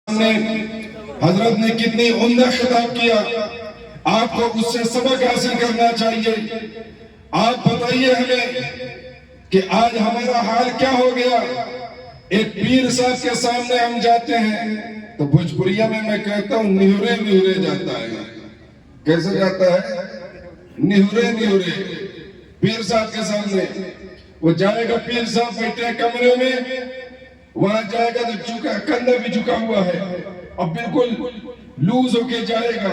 نے حضرت نے کتنی عمدہ خطاب کیا. آپ کو اس سے سبق حاصل کرنا چاہیے. آپ بتائیے ہمیں کہ آج ہمارا حال کیا ہو گیا. ایک پیر صاحب کے سامنے ہم جاتے ہیں تو بھوجپوریا میں کہتا ہوں نہورے نہورے جاتا ہے. کیسے جاتا ہے؟ نہورے نہورے. پیر صاحب کے سامنے وہ جائے گا, پیر صاحب بیٹھے کمرے میں, وہاں جائے گا تو جھکا, کندھا بھی جھکا ہوا ہے اور بالکل لوز ہو کے جائے گا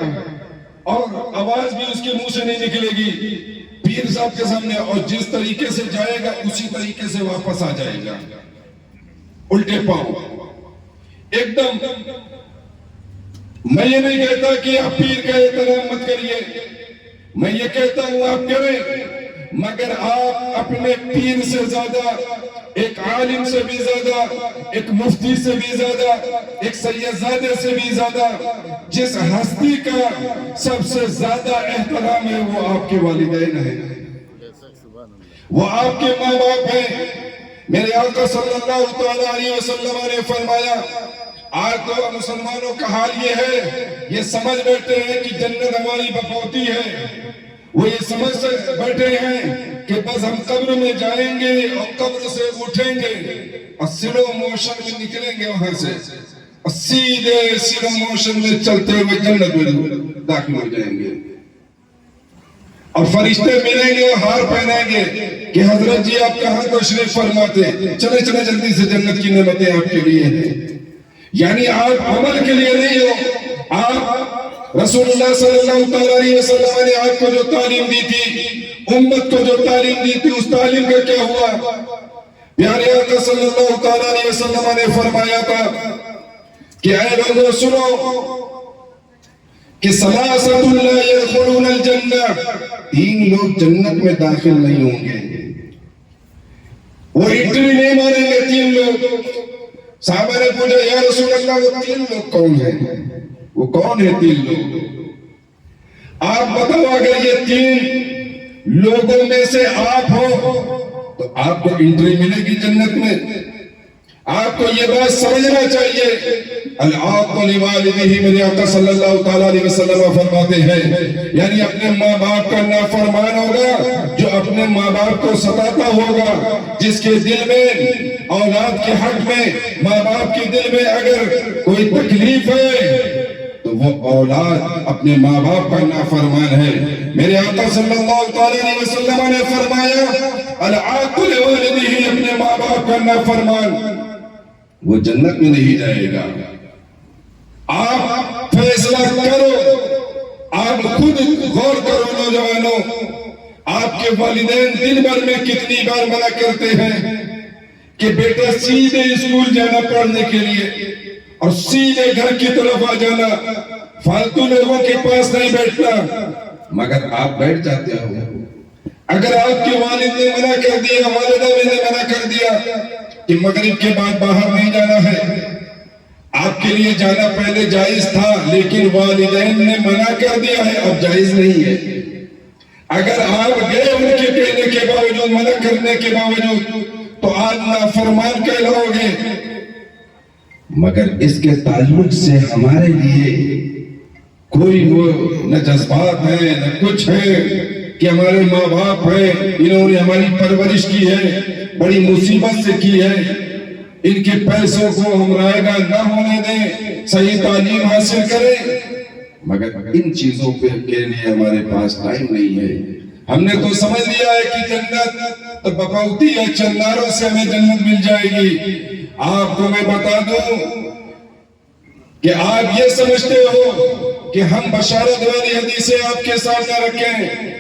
اور آواز بھی اس کے منہ سے نہیں نکلے گی پیر صاحب کے سامنے. اور جس طریقے سے جائے گا اسی طریقے سے واپس آ جائے گا, الٹے پاؤں ایک دم. میں یہ نہیں کہتا کہ آپ پیر کا احترام مت کریے, میں یہ کہتا ہوں آپ کریں, مگر آپ اپنے پیر سے زیادہ, ایک عالم سے بھی زیادہ, ایک مفتی سے بھی زیادہ, ایک سیدزادے سے بھی زیادہ, جس ہستی کا سب سے زیادہ احترام ہے وہ آپ کے والدین ہیں, وہ آپ کے ماں باپ ہیں. میرے آقا صلی اللہ علیہ وسلم نے فرمایا, آج تو مسلمانوں کا حال یہ ہے, یہ سمجھ بیٹھے ہیں کہ جنت ہماری بپوتی ہے. وہ یہ سمجھ بیٹھے ہیں کہ بس ہم قبر میں جائیں گے اور قبر سے اٹھیں گے اور سلو موشن میں نکلیں گے وہاں سے اور سیدھے سلو موشن میں چلتے ہوئے جنت میں داخل ہو جائیں گے اور فرشتے ملیں گے اور ہار پہنائیں گے کہ حضرت جی آپ کہاں تشریف فرماتے, چلے چلے جلدی سے, جنت کی نعمتیں آپ کے لیے ہیں. یعنی آپ عمل کے لیے نہیں ہو, آپ رسول اللہ صلی اللہ علیہ وسلم نے آپ کو جو تعلیم دی تھی, امت کو جو تعلیم دی تھی, اس تعلیم کا کیا ہوا؟ پیارے آقا صلی اللہ علیہ وسلم نے فرمایا تھا کہ اے لوگوں سنو کہ ثلاثۃ لا يدخلون الجنہ, 3 لوگ جنت میں داخل نہیں ہوں گے, وہ انٹری نہیں مانیں گے. 3 لوگ. صحابہ نے پوچھا یا رسول اللہ وہ 3 لوگ کون ہیں؟ وہ کون ہے 3 لوگ؟ آپ بتاؤ, اگر یہ 3 لوگوں میں سے آپ ہو تو آپ کو انٹری ملے گی جنت میں. آپ کو یہ بات سمجھنا چاہیے. العاق لوالدہ, میرے آقا صلی اللہ علیہ وسلم فرماتے ہیں یعنی اپنے ماں باپ کا نافرمان ہوگا جو اپنے ماں باپ کو ستاتا ہوگا, جس کے دل میں اولاد کے حق میں, ماں باپ کے دل میں اگر کوئی تکلیف ہے تو وہ اولاد اپنے ماں باپ کا نافرمان ہے. میرے آقا صلی اللہ علیہ وسلم نے فرمایا العاق لوالدہ, اپنے ماں باپ کا نافرمان وہ جنت میں نہیں جائے گا. آپ فیصلہ کرو, آپ خود غور کرو نوجوانوں, آپ کے والدین دن بھر میں کتنی بار منع کرتے ہیں کہ بیٹا سیدھے اسکول جانا پڑھنے کے لیے اور سیدھے گھر کی طرف آ جانا, فالتو لوگوں کے پاس نہیں بیٹھنا, مگر آپ بیٹھ جاتے ہو. اگر آپ کے والد نے منع کر دیا, والدہ نے منع کر دیا کہ مغرب کے بعد باہر نہیں جانا ہے, آپ کے لیے جانا پہلے جائز تھا لیکن والدین نے منع کر دیا ہے, اب جائز نہیں ہے. اگر آپ گئے ان کے کہنے کے باوجود, منع کرنے کے باوجود, تو آج نافرمان کہلاؤ گے. مگر اس کے تعلق سے ہمارے لیے کوئی وہ نہ جذبات ہے نہ کچھ ہے کہ ہمارے ماں باپ ہیں, انہوں نے ہماری پرورش کی ہے, بڑی مصیبت سے کی ہے, ان کے پیسوں کو ہم رائے گاں نہ ہونے دیں, صحیح تعلیم حاصل کریں. مگر ان چیزوں کے لیے ہمارے پاس ٹائم نہیں ہے. ہم نے تو سمجھ لیا ہے کہ جنت تو بپوتی ہے, چناروں سے ہمیں جنت مل جائے گی. آپ کو میں بتا دوں کہ آپ یہ سمجھتے ہو کہ ہم بشارت والی حدیثیں آپ کے سامنے رکھیں,